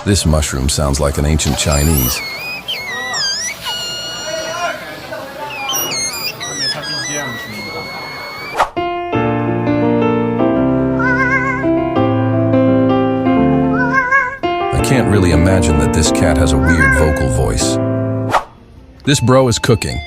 This mushroom sounds like an ancient Chinese. I can't really imagine that this cat has a weird vocal voice. This bro is cooking.